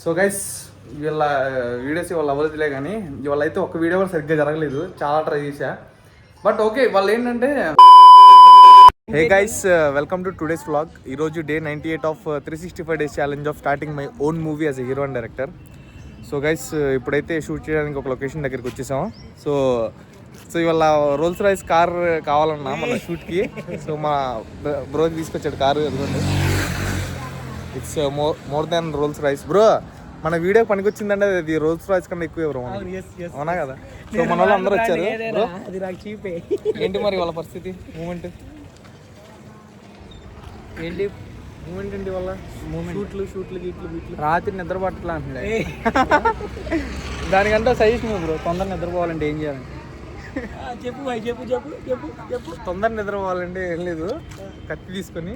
So guys వీళ్ళ videos ఇవాళ అవ్వలేదులే కానీ ఇవాళ అయితే ఒక వీడియో కూడా సరిగ్గా జరగలేదు, చాలా ట్రై చేశా. బట్ ఓకే, వాళ్ళు ఏంటంటే hey guys, welcome to today's vlog. ఈరోజు day 98 of 365 days challenge of starting my own movie as a hero and director. So guys, ఇప్పుడైతే షూట్ చేయడానికి ఒక లొకేషన్ దగ్గరికి వచ్చేసాము. సో ఇవాళ రోల్స్ రాయిస్ కార్ కావాలన్నా మన షూట్కి. సో మా బ్రోకి తీసుకొచ్చాడు కారు, అదిగోండి. It's more than Rolls Royce bro. మన వీడియో పనికొచ్చిందంటే అది రోల్స్ రాయిస్ కన్నా ఎక్కువ ఎవరు, అవునా కదా? సో మన వాళ్ళు అందరూ వచ్చారు. ఏంటి మరి వాళ్ళ పరిస్థితి, మూమెంట్ ఏంటి? మూమెంట్ ఏంటి వాళ్ళ? షూట్లు రాత్రి నిద్ర పట్టట్లా అంటే దానికంటే సజెషన్ బ్రో. తొందరగా నిద్రపోవాలంటే ఏం చేయాలంటే చెప్పు. తొందర నిద్రపోవాలంటే ఏం లేదు, కత్తి తీసుకొని.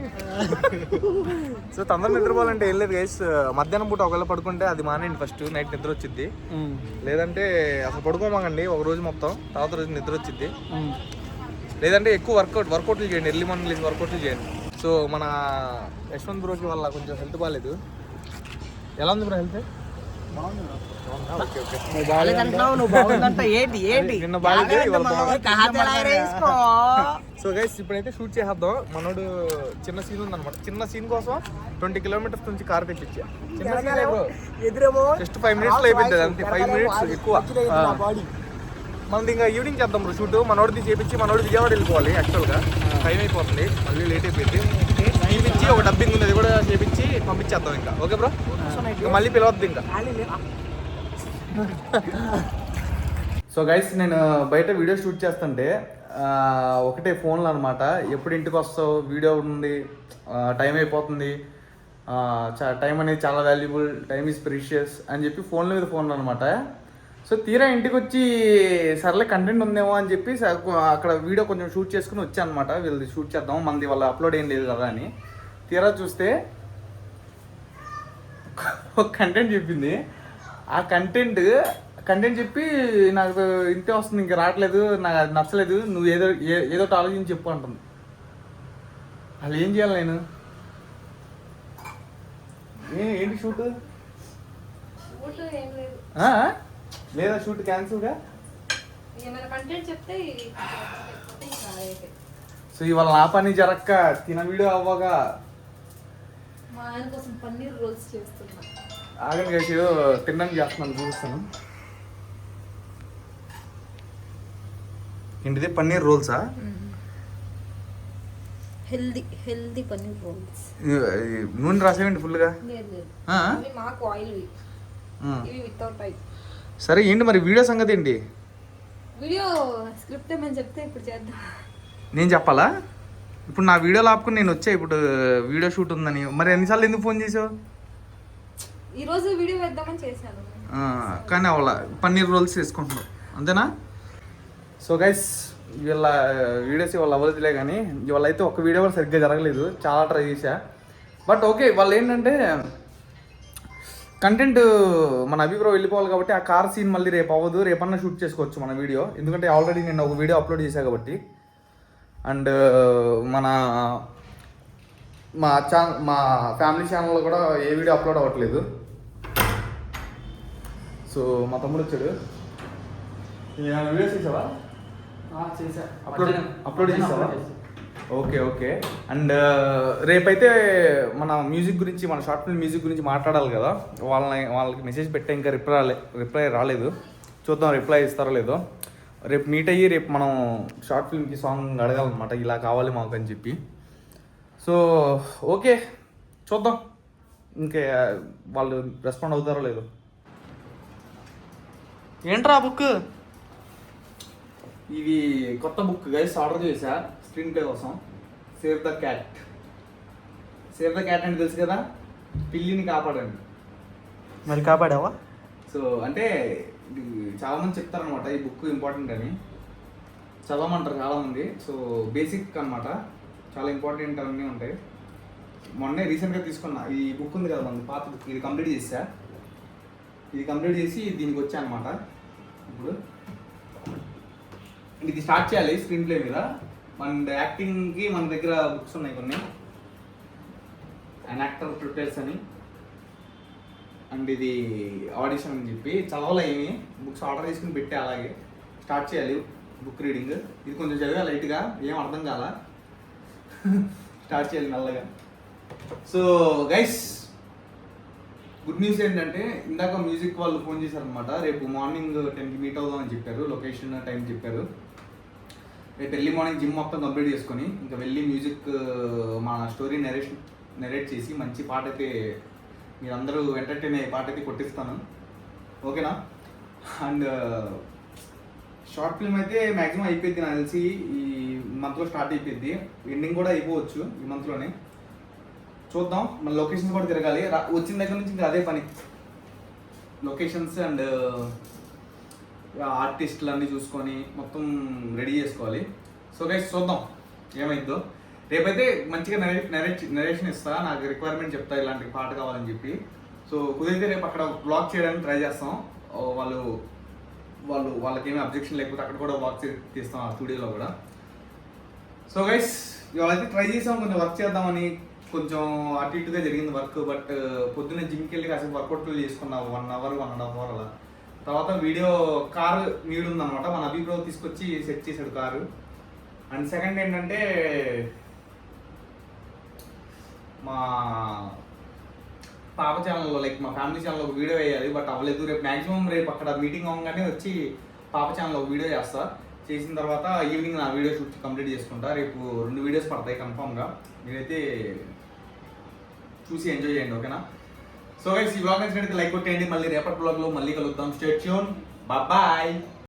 సో తొందర నిద్రపోవాలంటే ఏం లేదు గైస్. మధ్యాహ్నం పూట ఒకవేళ పడుకుంటే అది మానేయండి, ఫస్ట్ నైట్ నిద్ర వచ్చింది. లేదంటే అసలు పడుకోమాకండి ఒక రోజు మొత్తం, తర్వాత రోజు నిద్ర వచ్చింది. లేదంటే ఎక్కువ వర్కౌట్లు చేయండి, ఎర్లీ మార్నింగ్ లేచి వర్కౌట్లు చేయండి. సో మన యశ్వంత్ బ్రోకి వల్ల కొంచెం హెల్త్ బాగాలేదు. ఎలా ఉంది బ్రో హెల్త్? సో గైస్, ఇప్పుడైతే షూట్ చేసేద్దాం. మనోడు చిన్న సీన్ ఉందన్నమాట. చిన్న సీన్ కోసం 20 కిలోమీటర్స్ నుంచి కార్ తెప్పించా. చిన్న సీన్ జస్ట్ 5 minutes అయిపోయింది, అంతే. 5 minutes ఎక్కువ. మనది ఇంకా ఈవినింగ్ చేద్దాం బ్రో షూట్. మనోడిది చేపించి మనోడు విజయవాడ వెళ్ళిపోవాలి. యాక్చువల్గా టైం అయిపోతుంది, మళ్ళీ లేట్ అయిపోయింది. చేపించి ఒక డబ్బింగ్ ఉంది, అది కూడా చేపించి పంపించేద్దాం ఇంకా. ఓకే బ్రో, మళ్ళీ పిలవద్దు ఇంకా. సో గైస్, నేను బయట వీడియో షూట్ చేస్తుంటే ఒకటే ఫోన్లు అనమాట. ఎప్పుడు ఇంటికి వస్తావు, వీడియో ఉంది, టైం అయిపోతుంది, టైం అనేది చాలా వాల్యుబుల్, టైం ఈజ్ ప్రీషియస్ అని చెప్పి ఫోన్ల మీద ఫోన్లు అనమాట. సో తీరా ఇంటికి వచ్చి సర్లే కంటెంట్ ఉందేమో అని చెప్పి అక్కడ వీడియో కొంచెం షూట్ చేసుకుని వచ్చా అనమాట. వీళ్ళది షూట్ చేద్దాం, మనది వాళ్ళ అప్లోడ్ ఏం లేదు కదా అని. తీరా చూస్తే ఒక కంటెంట్ చెప్పింది. ఆ కంటెంట్ చెప్పి నాకు ఇంతే వస్తుంది, ఇంకా రావట్లేదు, నాకు అది నచ్చలేదు, నువ్వు ఏదో ఆలోచించి చెప్పు అంటుంది. అసలు ఏం చేయాలి నేను? ఏంటి షూట్ లేదా? షూట్ క్యాన్సిల్గా. సో ఇవాళ నా పని జరక్క తిన వీడియో అవ్వగా ఆగండి గైస్, ఏదో తినడానికి చేస్తున్నాను, చూపిస్తాను. ఏంటిది? పన్నీర్ రోల్సా? Healthy paneer rolls. నూనె రాసేయండి ఫుల్గా. సరే, ఏంటి మరి వీడియో సంగతి ఏంటి? వీడియో స్క్రిప్ట్ ఏమని చెప్తే ఇప్పుడు చేద్దాం. నేను చెప్పాలా? ఇప్పుడు నా వీడియోలో ఆపుకుని నేను వచ్చా, ఇప్పుడు వీడియో షూట్ ఉందని. మరి ఎన్నిసార్లు ఎందుకు ఫోన్ చేసావు? ఈరోజు వీడియో వేద్దామని చేశాను కానీ అవల పన్నీర్ రోల్స్ వేసుకుంటున్నావు, అంతేనా? సో గైస్, వీళ్ళ వీడియోస్ ఇవాళ అవ్వలేదులే కానీ ఇవాళ అయితే ఒక వీడియో కూడా సరిగ్గా జరగలేదు, చాలా ట్రై చేశా. బట్ ఓకే, వాళ్ళు ఏంటంటే కంటెంట్ మన అభిప్రాయం వెళ్ళిపోవాలి కాబట్టి ఆ కార్ సీన్ మళ్ళీ రేపు అవ్వదు, రేపన్నా షూట్ చేసుకోవచ్చు మన వీడియో. ఎందుకంటే ఆల్రెడీ నేను ఒక వీడియో అప్లోడ్ చేశాను కాబట్టి. అండ్ మా ఫ్యామిలీ ఛానల్లో కూడా ఏ వీడియో అప్లోడ్ అవ్వట్లేదు. సో మా తమ్ముడు వచ్చాడు. వీడియోస్ చేసావా? అప్లోడ్ చేసావా? ఓకే. అండ్ రేపైతే మన మ్యూజిక్ గురించి, మన షార్ట్ ఫిల్మ్ మ్యూజిక్ గురించి మాట్లాడాలి కదా. వాళ్ళకి మెసేజ్ పెట్టే ఇంకా రిప్లై రాలేదు. చూద్దాం రిప్లై ఇస్తారో లేదో. రేపు మీట్ అయ్యి రేపు మనం షార్ట్ ఫిల్మ్కి సాంగ్ అడగాలన్నమాట, ఇలా కావాలి మాకు అని చెప్పి. సో ఓకే, చూద్దాం ఇంకే వాళ్ళు రెస్పాండ్ అవుతారో లేదో. ఏంట్రా బుక్? ఇది కొత్త బుక్ గైస్, ఆర్డర్ చేశా స్క్రీన్ ప్లే కోసం. సేవ్ ద క్యాట్ అంటే తెలుసు కదా, పిల్లిని కాపాడండి. మరి కాపాడావా? సో అంటే చాలామంది చెప్తారనమాట ఈ బుక్ ఇంపార్టెంట్ అని, చదవమంటారు చాలామంది. సో బేసిక్ అనమాట, చాలా ఇంపార్టెంట్ అన్నీ ఉంటాయి. మొన్నే రీసెంట్గా తీసుకున్నా ఈ బుక్ ఉంది కదా, మన పాత బుక్. ఇది కంప్లీట్ చేసి దీనికి వచ్చా అనమాట. ఇప్పుడు ఇది స్టార్ట్ చేయాలి స్క్రీన్ ప్లే మీద. మన యాక్టింగ్కి మన దగ్గర బుక్స్ ఉన్నాయి కొన్ని, అండ్ యాక్టర్ ట్యూటోరియల్స్ అని. అండ్ ఇది ఆడిషన్ అని చెప్పి చదవాలి ఏమి బుక్స్ ఆర్డర్ చేసుకుని పెట్టే అలాగే స్టార్ట్ చేయాలి బుక్ రీడింగ్. ఇది కొంచెం చదివా లైట్గా, ఏం అర్థం కాల, స్టార్ట్ చేయాలి మెల్లగా. సో గైస్ గుడ్ న్యూస్ ఏంటంటే ఇందాక మ్యూజిక్ వాళ్ళు ఫోన్ చేశారనమాట. రేపు మార్నింగ్ 10కి మీట్ అవుదామని చెప్పారు, లొకేషన్ టైం చెప్పారు. రేపు ఎర్లీ మార్నింగ్ జిమ్ మొత్తం కంప్లీట్ చేసుకొని ఇంకా వెళ్ళి మ్యూజిక్ మా స్టోరీ నెరేట్ చేసి మంచి పాట అయితే మీరందరూ ఎంటర్టైన్ అయ్యే పాట అయితే కొట్టిస్తాను, ఓకేనా. అండ్ షార్ట్ ఫిల్మ్ అయితే మ్యాక్సిమం అయిపోయింది నాకు తెలిసి, ఈ మంత్లో స్టార్ట్ అయిపోయింది, ఎండింగ్ కూడా అయిపోవచ్చు ఈ మంత్లోనే. చూద్దాం, మన లొకేషన్స్ కూడా తిరగాలి. వచ్చిన దగ్గర నుంచి ఇంకా అదే పని, లొకేషన్స్ అండ్ ఆర్టిస్టులు అన్నీ చూసుకొని మొత్తం రెడీ చేసుకోవాలి. సో గైస్ చూద్దాం ఏమైందో. రేపైతే మంచిగా నరేషన్ ఇస్తా, నాకు రిక్వైర్మెంట్ చెప్తా ఇలాంటి పాట కావాలని చెప్పి. సో కుదిరితే రేపు అక్కడ బ్లాగ్ చేయడానికి ట్రై చేస్తాం. వాళ్ళకేమీ అబ్జెక్షన్ లేకపోతే అక్కడ కూడా వర్క్ తీస్తాం ఆ స్టూడియోలో కూడా. సో గైస్ ఇవాళైతే ట్రై చేసాం కొంచెం వర్క్ చేద్దామని, కొంచెం అటు ఇటుగా జరిగింది వర్క్. బట్ పొద్దున్నే జిమ్కి వెళ్ళి కాసేపు వర్కౌట్లు చేసుకున్నాం 1 అవర్ 1.5 అవర్ అలా. తర్వాత వీడియో కారు నీడు ఉందన్నమాట, మన అభిప్రో తీసుకొచ్చి సెట్ చేశాడు కారు. అండ్ సెకండ్ ఏంటంటే మా పాప ఛానల్లో లైక్ మా ఫ్యామిలీ ఛానల్లో ఒక వీడియో వేయాలి, బట్ అవ్వలేదు. రేపు మ్యాక్సిమం రేపు అక్కడ మీటింగ్ అవ్వగానే వచ్చి పాప ఛానల్లో ఒక వీడియో చేస్తా. చేసిన తర్వాత ఈవినింగ్ నా వీడియో షూట్ కంప్లీట్ చేసుకుంటా. రేపు 2 వీడియోస్ పడతాయి కన్ఫామ్గా, మీరైతే చూసి ఎంజాయ్ చేయండి, ఓకేనా. సో గైస్ ఈ బ్లాగ్ నచ్చినట్లయితే లైక్ కొట్టేయండి. మళ్ళీ రేపటి బ్లాగ్లో మళ్ళీ కలుద్దాం. Stay tune, bye.